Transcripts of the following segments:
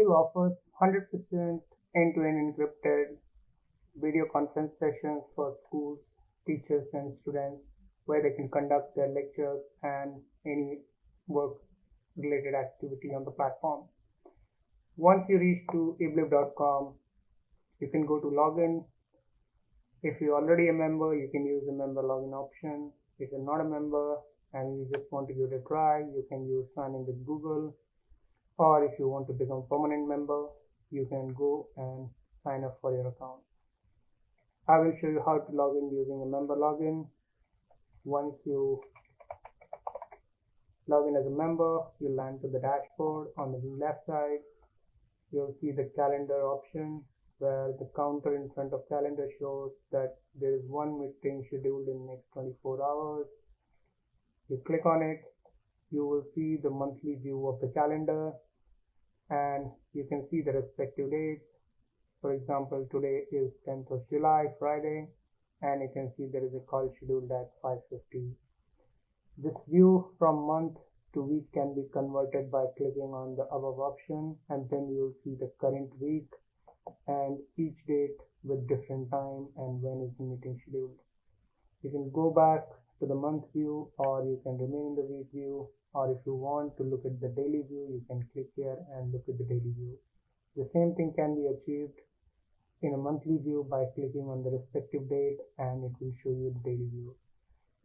IBLIB offers 100% end-to-end encrypted video conference sessions for schools, teachers, and students where they can conduct their lectures and any work-related activity on the platform. Once you reach to iblib.com, you can go to login. If you're already a member, you can use a member login option. If you're not a member and you just want to give it a try, you can use sign in with Google. Or if you want to become a permanent member, you can go and sign up for your account. I will show you how to log in using a member login. Once you log in as a member, you'll land to the dashboard. On the left side, you'll see the calendar option where the counter in front of calendar shows that there is one meeting scheduled in the next 24 hours. You click on it, you will see the monthly view of the calendar and you can see the respective dates. For example, today is 10th of July, Friday, and you can see there is a call scheduled at 5:50. This view from month to week can be converted by clicking on the above option, and then you will see the current week and each date with different time and when is the meeting scheduled. You can go back to the month view or you can remain in the week view, or if you want to look at the daily view, you can click here and look at the daily view. The same thing can be achieved in a monthly view by clicking on the respective date and it will show you the daily view.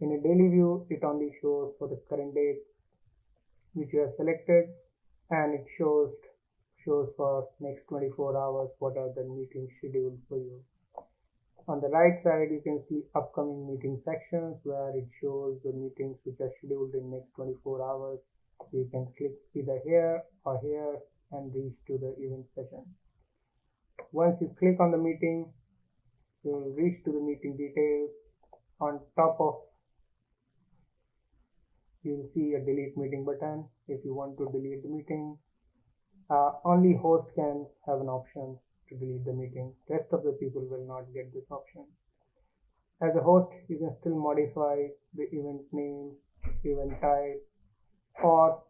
In a daily view, it only shows for the current date which you have selected, and it shows for next 24 hours what are the meetings scheduled for you. On the right side, you can see upcoming meeting sections where it shows the meetings which are scheduled in next 24 hours. You can click either here or here and reach to the event session. Once you click on the meeting, you will reach to the meeting details. On top of, you will see a delete meeting button. If you want to delete the meeting, only host can have an option to delete the meeting. Rest of the people will not get this option. As a host, you can still modify the event name, event type, or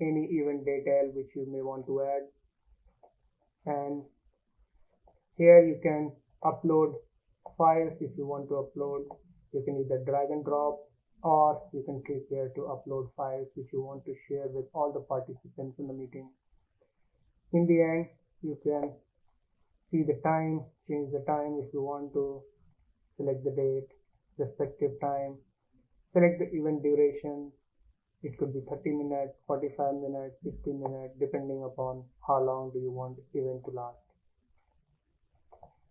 any event detail which you may want to add. And here you can upload files. If you want to upload, you can either drag and drop, or you can click here to upload files which you want to share with all the participants in the meeting. In the end, you can see the time, change the time if you want to, select the date, respective time, select the event duration. It could be 30 minutes, 45 minutes, 60 minutes, depending upon how long do you want the event to last.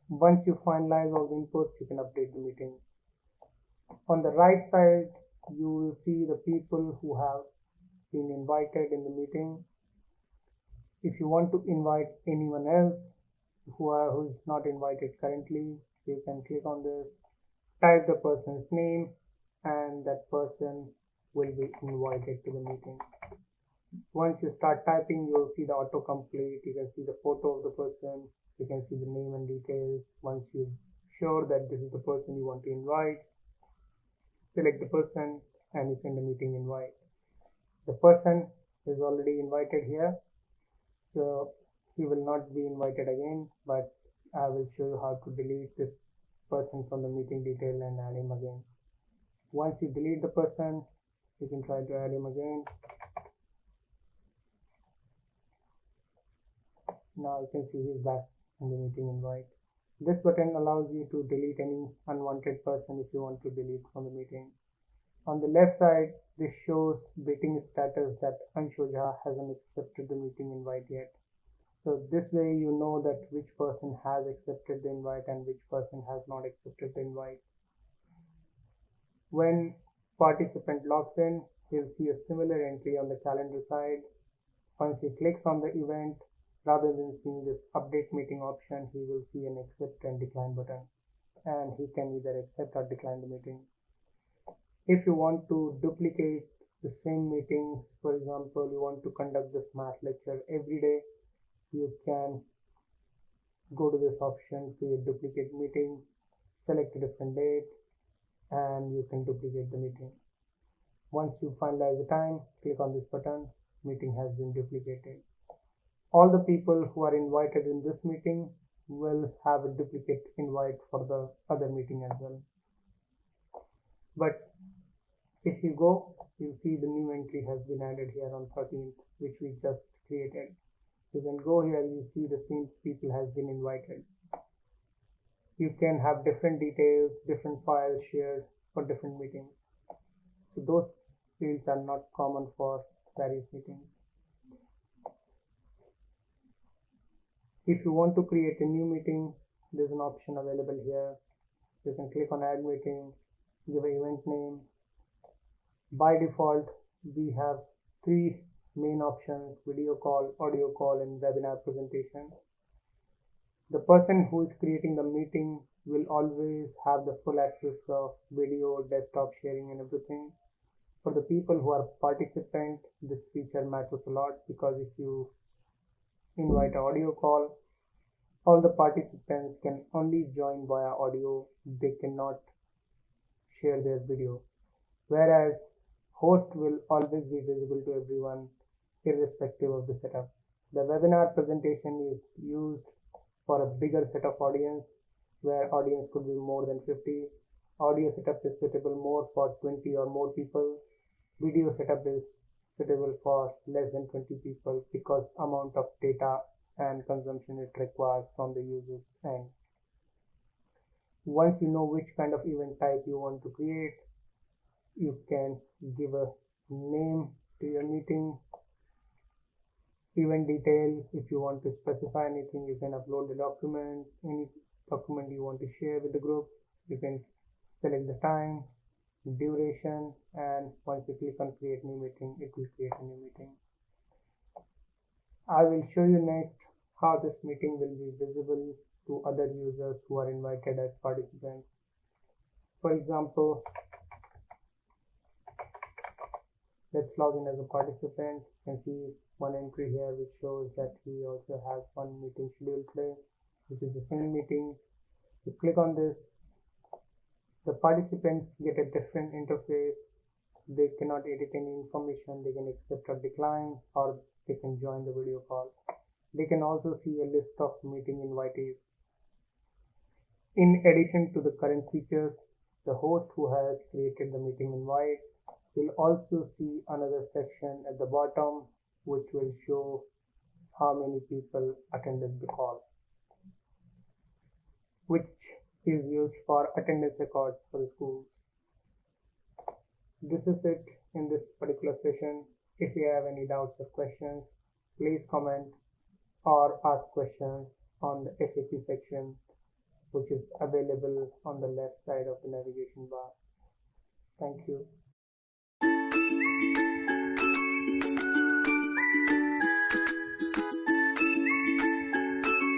Once you finalize all the inputs, you can update the meeting. On the right side, you will see the people who have been invited in the meeting. If you want to invite anyone else who is not invited currently, you can click on this, type the person's name, and that person will be invited to the meeting. Once you start typing, you will see the autocomplete. You can see the photo of the person. You can see the name and details. Once you're sure that this is the person you want to invite, select the person and you send a meeting invite. The person is already invited here, so he will not be invited again, but I will show you how to delete this person from the meeting detail and add him again. Once you delete the person, you can try to add him again. Now you can see he's back in the meeting invite. This button allows you to delete any unwanted person if you want to delete from the meeting. On the left side, this shows waiting status that Anshu Jha hasn't accepted the meeting invite yet. So this way you know that which person has accepted the invite and which person has not accepted the invite. When participant logs in, he'll see a similar entry on the calendar side. Once he clicks on the event, rather than seeing this update meeting option, he will see an accept and decline button, and he can either accept or decline the meeting. If you want to duplicate the same meetings, for example, you want to conduct this math lecture every day, you can go to this option, create duplicate meeting, select a different date, and you can duplicate the meeting. Once you finalize the time, click on this button, meeting has been duplicated. All the people who are invited in this meeting will have a duplicate invite for the other meeting as well. But if you go, you'll see the new entry has been added here on 13th, which we just created. You can go here, you see the same people has been invited. You can have different details, different files shared for different meetings. So those fields are not common for various meetings. If you want to create a new meeting, there's an option available here. You can click on add meeting, give an event name. By default, we have three main options: video call, audio call, and webinar presentation. The person who is creating the meeting will always have the full access of video, desktop sharing, and everything. For the people who are participant, this feature matters a lot, because if you invite an audio call, all the participants can only join via audio. They cannot share their video. Whereas host will always be visible to everyone, irrespective of the setup. The webinar presentation is used for a bigger set of audience, where audience could be more than 50. Audio setup is suitable more for 20 or more people. Video setup is suitable for less than 20 people, because amount of data and consumption it requires from the users end. Once you know which kind of event type you want to create, you can give a name to your meeting, event detail. If you want to specify anything, you can upload the document, any document you want to share with the group. You can select the time, duration, and once you click on create new meeting, it will create a new meeting. I will show you next how this meeting will be visible to other users who are invited as participants. For example, let's log in as a participant. You can see one entry here which shows that he also has one meeting scheduled today, which is the same meeting. You click on this, the participants get a different interface. They cannot edit any information. They can accept or decline, or they can join the video call. They can also see a list of meeting invitees. In addition to the current features, the host who has created the meeting invite will also see another section at the bottom, which will show how many people attended the call, which is used for attendance records for the schools. This is it in this particular session. If you have any doubts or questions, please comment or ask questions on the FAQ section, which is available on the left side of the navigation bar. Thank you.